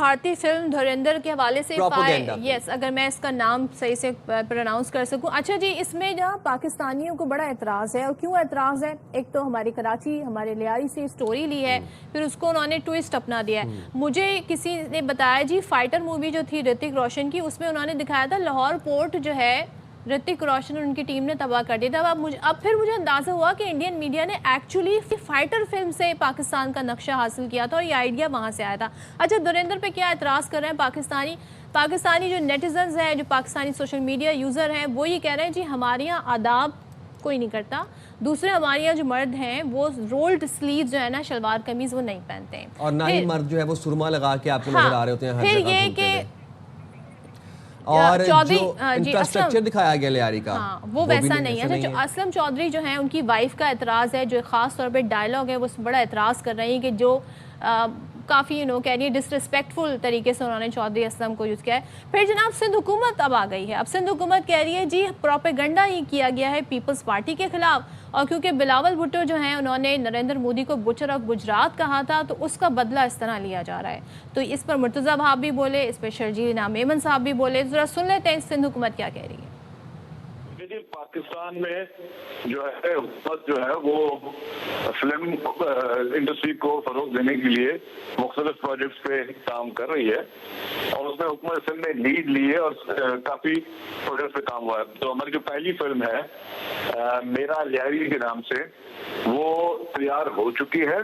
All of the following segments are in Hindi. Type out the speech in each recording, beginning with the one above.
भारतीय फिल्म धुरंधर के हवाले से यस, अगर मैं इसका नाम सही से प्रोनाउंस कर सकूं। अच्छा जी, इसमें जहाँ पाकिस्तानियों को बड़ा एतराज़ है, और क्यों एतराज़ है? एक तो हमारी कराची, हमारे लियारी से स्टोरी ली है, फिर उसको उन्होंने ट्विस्ट अपना दिया है। मुझे किसी ने बताया जी, फाइटर मूवी जो थी ऋतिक रोशन की, उसमें उन्होंने दिखाया था लाहौर पोर्ट जो है ऋतिक रोशन और उनकी टीम ने तबाह कर दिया था। अब फिर मुझे अंदाज़ा हुआ कि इंडियन मीडिया ने एक्चुअली फाइटर फिल्म से पाकिस्तान का नक्शा हासिल किया था और ये आइडिया वहाँ से आया था। अच्छा, धुरंधर पे क्या एतराज़ कर रहे हैं पाकिस्तानी जो नेटिजन्स हैं, जो पाकिस्तानी सोशल मीडिया यूज़र हैं, वो ये कह रहे हैं जी हमारे यहाँ आदाब कोई नहीं करता। दूसरे हमारे यहाँ जो मर्द हैं वो रोल्ड स्लीव जो है ना, शलवार कमीज़ वो नहीं पहनते हैं, और ना ही मर्द जो है वो सुरमा लगा के आपको नजर आ रहे होते हैं हर फिर ये कि और जो इंफ्रास्ट्रक्चर दिखाया गया लियारी का, हाँ, वो वैसा नहीं है। जो असलम चौधरी जो है, उनकी वाइफ का एतराज़ है, जो ख़ास तौर पे डायलॉग है, वो बड़ा एतराज़ कर रही है कि जो काफ़ी कह रही है डिसरिस्पेक्टफुल तरीके से उन्होंने चौधरी असलम को यूज़ किया है। फिर जनाब सिंध हुकूमत अब आ गई है। अब सिंध हुकूमत कह रही है जी प्रोपेगेंडा ही किया गया है पीपल्स पार्टी के खिलाफ, और क्योंकि बिलावल भुट्टो जो हैं उन्होंने नरेंद्र मोदी को बुचर ऑफ गुजरात कहा था, तो उसका बदला इस तरह लिया जा रहा है। तो इस पर मुर्तज़ा भाब भी बोले, इस पर शर्जील इनाम मेमन साहब भी बोले। ज़रा सुन लेते हैं सिंध हुकूमत क्या कह रही है। पाकिस्तान में जो है हुकूमत जो है वो फिल्म इंडस्ट्री को फरोग देने के लिए मुख्तलिफ प्रोजेक्ट्स पे काम कर रही है, और उसमें हुकूमत सिंध ने लीड ली है और काफी प्रोजेक्ट्स पे काम हुआ है। तो हमारी जो पहली फिल्म है मेरा लियारी के नाम से, वो तैयार हो चुकी है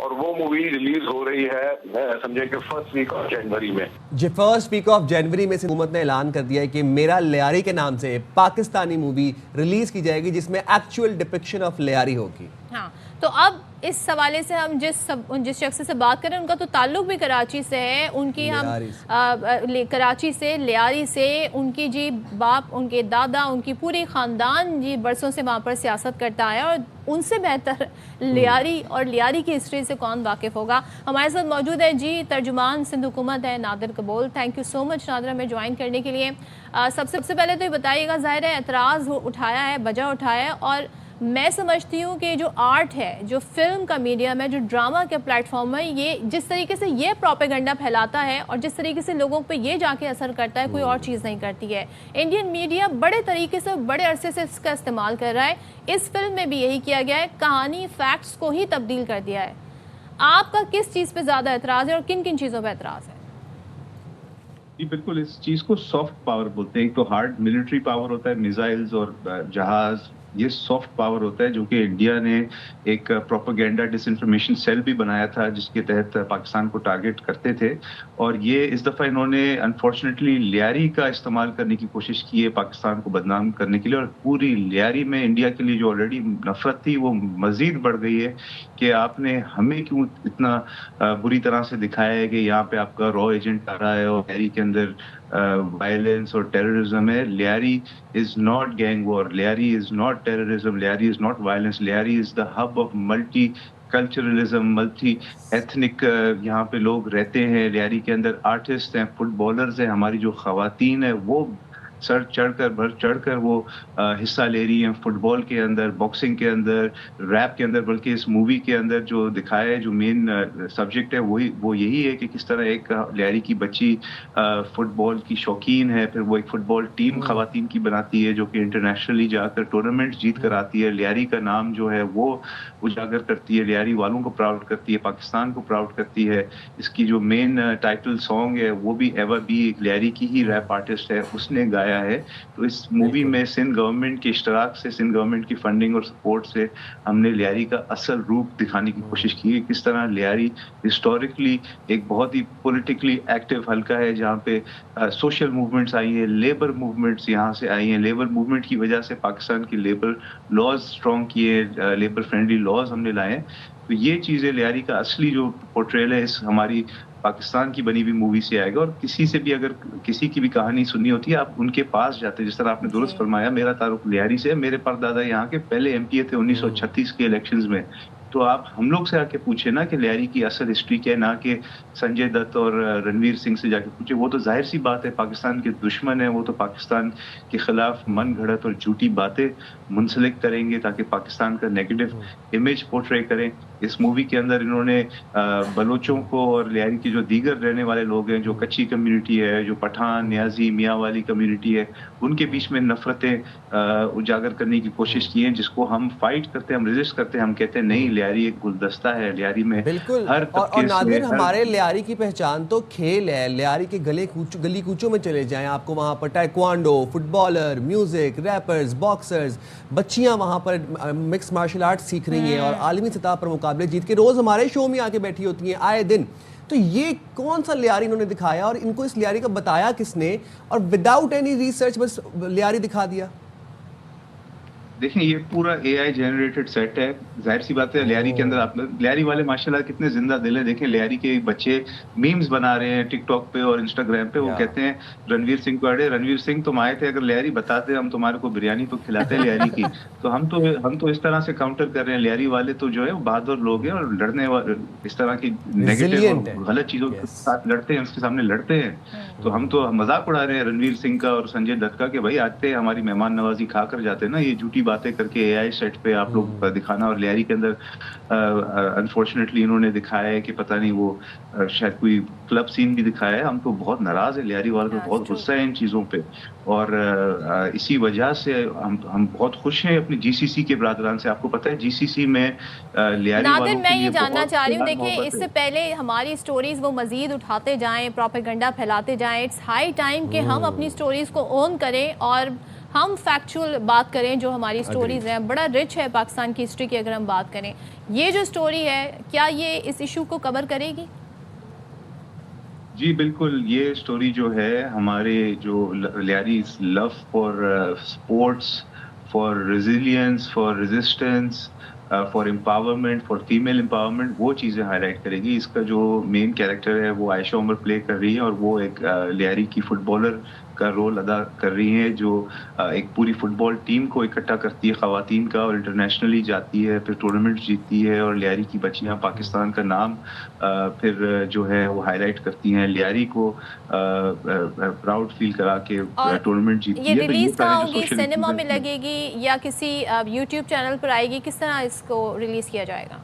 और वो मूवी रिलीज हो रही है समझे कि फर्स्ट वीक ऑफ जनवरी में। जी, फर्स्ट वीक ऑफ जनवरी में से हुकूमत ने ऐलान कर दिया है कि मेरा लियारी के नाम से पाकिस्तानी मूवी रिलीज की जाएगी, जिसमें एक्चुअल डिपिक्शन ऑफ लियारी होगी। हाँ, तो अब इस हवाले से हम जिस शख्स से बात करें, उनका तो ताल्लुक भी कराची से है, उनकी हम कराची से, लियारी से, उनकी जी बाप, उनके दादा, उनकी पूरी ख़ानदान जी बरसों से वहाँ पर सियासत करता है, और उनसे बेहतर लियारी और लियारी की हिस्ट्री से कौन वाकिफ़ होगा। हमारे साथ मौजूद है जी तर्जुमान सिंध हुकूमत है नादिर कबूल। Thank you so much Nadir हमें ज्वाइन करने के लिए। सबसे पहले तो ये बताइएगा, ज़ाहिर है एतराज़ उठाया है, वजह उठाया है, और मैं समझती हूँ कि जो आर्ट है, जो फिल्म का मीडियम है, जो ड्रामा के प्लेटफॉर्म है, ये जिस तरीके से ये प्रोपेगेंडा फैलाता है और जिस तरीके से लोगों पे ये जाके असर करता है, कोई और चीज़ नहीं करती है। इंडियन मीडिया बड़े तरीके से, बड़े अरसे से इसका इस्तेमाल कर रहा है। इस फिल्म में भी यही किया गया है, कहानी फैक्ट्स को ही तब्दील कर दिया है। आपका किस चीज़ पर ज़्यादा एतराज़ है और किन किन चीज़ों पर एतराज़ है? जी बिल्कुल, इस चीज़ को सॉफ्ट पावर बोलते हैं। एक तो हार्ड मिलिट्री पावर होता है, मिसाइल्स और जहाज, ये सॉफ्ट पावर होता है, जो कि इंडिया ने एक प्रोपेगेंडा डिसइंफॉर्मेशन सेल भी बनाया था, जिसके तहत पाकिस्तान को टारगेट करते थे। और ये इस दफ़ा इन्होंने अनफॉर्चुनेटली लियारी का इस्तेमाल करने की कोशिश की है पाकिस्तान को बदनाम करने के लिए, और पूरी लियारी में इंडिया के लिए जो ऑलरेडी नफरत थी वो मज़ीद बढ़ गई है कि आपने हमें क्यों इतना बुरी तरह से दिखाया है कि यहाँ पे आपका रॉ एजेंट आ रहा है और लियारी के अंदर वायलेंस और टेररिज्म है। Lyari is not gang war, Lyari is not terrorism, Lyari is not violence, Lyari is the hub of multi culturalism, multi ethnic यहाँ पे लोग रहते हैं। लियारी के अंदर आर्टिस्ट हैं, फुटबॉलर्स हैं, हमारी जो ख़वातीन है वो सर चढ़कर बढ़ चढ़कर वो हिस्सा ले रही हैं फुटबॉल के अंदर, बॉक्सिंग के अंदर, रैप के अंदर। बल्कि इस मूवी के अंदर जो दिखाया है, जो मेन सब्जेक्ट है वो यही है कि किस तरह एक लियारी की बच्ची फुटबॉल की शौकीन है, फिर वो एक फुटबॉल टीम खवातीन की बनाती है जो कि इंटरनेशनली जाकर टूर्नामेंट जीत कर आती है। लियारी का नाम जो है वो उजागर करती है, लियारी वालों को प्राउड करती है, पाकिस्तान को प्राउड करती है। इसकी जो मेन टाइटल सॉन्ग है वो भी एवर बी एक लियारी की ही रैप आर्टिस्ट है, उसने गाया है। तो इस मूवी में सिंध गवर्नमेंट के इश्तराक से, सिंध गवर्नमेंट की फंडिंग और सपोर्ट से हमने लियारी का असल रूप दिखाने की कोशिश की है। किस तरह लियारी हिस्टोरिकली एक बहुत ही पॉलिटिकली एक्टिव हल्का है, जहाँ पे सोशल मूवमेंट्स आई हैं, लेबर मूवमेंट्स यहाँ से आई हैं। लेबर मूवमेंट की वजह से पाकिस्तान की लेबर लॉज स्ट्रॉन्ग किए, लेबर फ्रेंडली लॉज हमने लाए। तो ये चीज़ें लियारी का असली जो पोर्ट्रेल है इस हमारी पाकिस्तान की बनी हुई मूवी से आएगा। और किसी से भी अगर किसी की भी कहानी सुननी होती है, आप उनके पास जाते हैं। जिस तरह आपने दुरुस्त फरमाया, मेरा ताल्लुक लियारी से है, मेरे परदादा यहाँ के पहले एमपीए थे 1936 के इलेक्शंस में। तो आप हम लोग से आके पूछे ना कि लियारी की असल हिस्ट्री क्या है, ना कि संजय दत्त और रणवीर सिंह से जाके पूछे। वो तो जाहिर सी बात है पाकिस्तान के दुश्मन है, वो तो पाकिस्तान के खिलाफ मन घड़त और झूठी बातें मुंसलिक करेंगे ताकि पाकिस्तान का नेगेटिव इमेज पोर्ट्रे करें। इस मूवी के अंदर इन्होंने बलोचों को और लियारी के जो दीगर रहने वाले लोग हैं, जो कच्ची कम्युनिटी है, जो पठान, न्याजी, मियाँ वाली कम्युनिटी है, उनके बीच में नफरतें उजागर करने की कोशिश की है, जिसको हम फाइट करते हैं, हम रेजिस्ट करते हैं, हम कहते हैं नहीं, लियारी एक गुलदस्ता है, लियारी में बिल्कुल। हर और नादिर, हमारे लियारी की पहचान तो खेल है। लियारी के गली कूचों में चले जाएं, आपको वहाँ पर taekwondo, footballer, music, rappers, boxers, बच्चियाँ वहाँ पर मिक्स मार्शल आर्ट सीख रही हैं और आलमी सतह पर मुकाबले जीत के रोज़ हमारे शो में आके बैठी होती हैं आए दिन। तो ये कौन सा लियारी इन्होंने दिखाया और इनको इस लियारी का बताया किसने, और विदाउट एनी रिसर्च बस लियारी दिखा दिया? देखें, ये पूरा AI जनरेटेड सेट है। जाहिर सी बात है, लियारी के अंदर आप लियारी वाले माशाल्लाह कितने जिंदा दिल है। देखें, लियारी के बच्चे मीम्स बना रहे हैं टिकटॉक पे और इंस्टाग्राम पे। वो कहते हैं रणवीर सिंह को, अरे रणवीर सिंह तुम आए थे, अगर लियारी बताते हम तुम्हारे को बिरयानी तो खिलाते लियारी की। तो हम तो इस तरह से काउंटर कर रहे हैं। लियारी वाले तो जो है वो बहादुर लोग हैं और लड़ने वाले, इस तरह की नेगेटिव और गलत चीजों के साथ लड़ते हैं, उसके सामने लड़ते हैं। तो हम तो मजाक उड़ा रहे हैं रणवीर सिंह का और संजय दत्त का कि भाई आते हमारी मेहमान नवाजी खा कर जाते हैं ना, ये झूठी बातें करके AI सेट पे आप लोग दिखाना। और लियारी के अंदर अनफॉर्चुनेटली इन्होंने दिखाया है कि पता नहीं वो शायद कोई क्लब सीन भी दिखाया है। हम तो बहुत नाराज है, लियारी वाले तो बहुत गुस्सा है इन चीजों पे, और इसी वजह से हम बहुत खुश हैं अपनी GCC के बरादरान से। आपको पता है GCC में लियारी वालों के लिए मैं ये जानना चाह रही हूँ, देखिए इससे पहले हमारी स्टोरीज वो मजीद उठाते जाएं, प्रोपेगेंडा फैलाते जाएं। इट्स हाई टाइम कि हम अपनी स्टोरीज को ओन करें और हम फैक्चुअल बात करें। जो हमारी स्टोरीज हैं, बड़ा रिच है पाकिस्तान की हिस्ट्री की। अगर हम बात करें, ये जो स्टोरी है, क्या ये इस इशू को कवर करेगी? जी बिल्कुल, ये स्टोरी जो है हमारे जो Lyari love for sports, for resilience, for resistance, for empowerment, for female empowerment, वो चीज़ें हाईलाइट करेगी। इसका जो मेन कैरेक्टर है वो आयशा उमर प्ले कर रही है और वो एक लियारी की फुटबॉलर का रोल अदा कर रही हैं, जो एक पूरी फुटबॉल टीम को इकट्ठा करती है ख़वातीन का, और इंटरनेशनली जाती है, फिर टूर्नामेंट जीतती है और लियारी की बच्चियां पाकिस्तान का नाम फिर जो है वो हाईलाइट करती हैं। लियारी को प्राउड फील करा के टूर्नामेंट जीतती है। ये रिलीज कहाँ होगी? सिनेमा में लगेगी या किसी यूट्यूब चैनल पर आएगी? किस तरह इसको रिलीज किया जाएगा?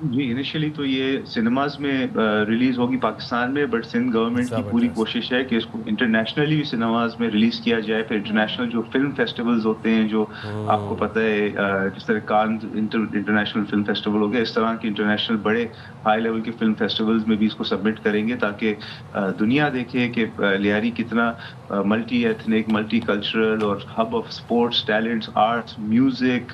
जी, इनिशियली तो ये सिनेमाज में रिलीज होगी पाकिस्तान में, बट सिंध गवर्नमेंट की पूरी कोशिश है कि इसको इंटरनेशनली भी सिनेमाज में रिलीज किया जाए। फिर इंटरनेशनल जो फिल्म फेस्टिवल्स होते हैं, जो आपको पता है जिस तरह कान इंटरनेशनल फिल्म फेस्टिवल हो गया, इस तरह के इंटरनेशनल बड़े हाई लेवल के फिल्म फेस्टिवल्स में भी इसको सबमिट करेंगे, ताकि दुनिया देखे कि लियारी कितना मल्टी एथनिक, मल्टी कल्चरल और hub of sports, talents, arts, music,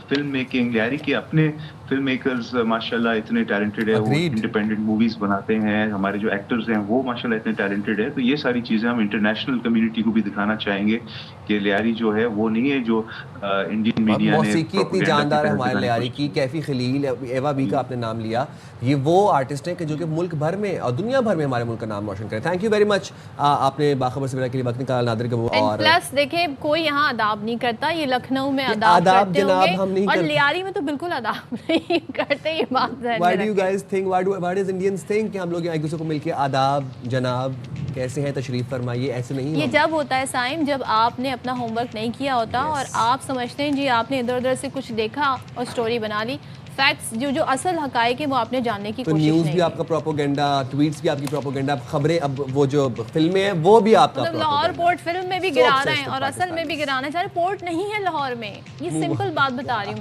film making. Lyari के अपने फिल्म मेकर्स माशाल्लाह इतने टैलेंटेड है, वो इंडिपेंडेंट मूवीज बनाते हैं। हमारे जो एक्टर्स हैं वो माशाल्लाह इतने टैलेंटेड है। तो ये सारी चीजें हम इंटरनेशनल कम्युनिटी को भी दिखाना चाहेंगे कि लियारी जो है वो नहीं है जो इंडियन मीडिया ने। मौसीकी इतनी जानदार है हमारे लियारी की। कैफी खलील, एवा बी का आपने नाम लिया, ये वो आर्टिस्ट हैं कि जो कि मुल्क भर में और दुनिया भर में हमारे मुल्क का नाम रोशन करे। थैंक यू वेरी मच, आपने बाखबर से के लिए वक्त निकाला नादिर के। और प्लस देखिए, कोई यहाँ अदाब नहीं करता, ये लखनऊ में अदाब करते होंगे और लियारी में तो बिल्कुल अदाब नहीं करते। ये बात है। Why do you guys think, why does Indians think कि हम लोग एक दूसरे को मिलके आदाब जनाब कैसे हैं तशरीफ फरमाइए, ऐसे नहीं। ये जब होता है साइम, जब आपने अपना होमवर्क नहीं किया होता और आप समझते हैं जी आपने इधर उधर से कुछ देखा और स्टोरी बना ली। फैक्ट्स जो असल हकायक है वो आपने जानने की कोशिश नहीं की। न्यूज़ भी आपका प्रोपोगेंडा, ट्वीट्स भी आपकी प्रोपोगेंडा, खबरें, अब वो जो फिल्में हैं वो भी आपका मतलब लाहौर पोर्ट फिल्म में भी गिरा रहे हैं और असल में भी गिराना चाह रहे। पोर्ट नहीं है लाहौर में, ये सिंपल बात बता रही हूँ।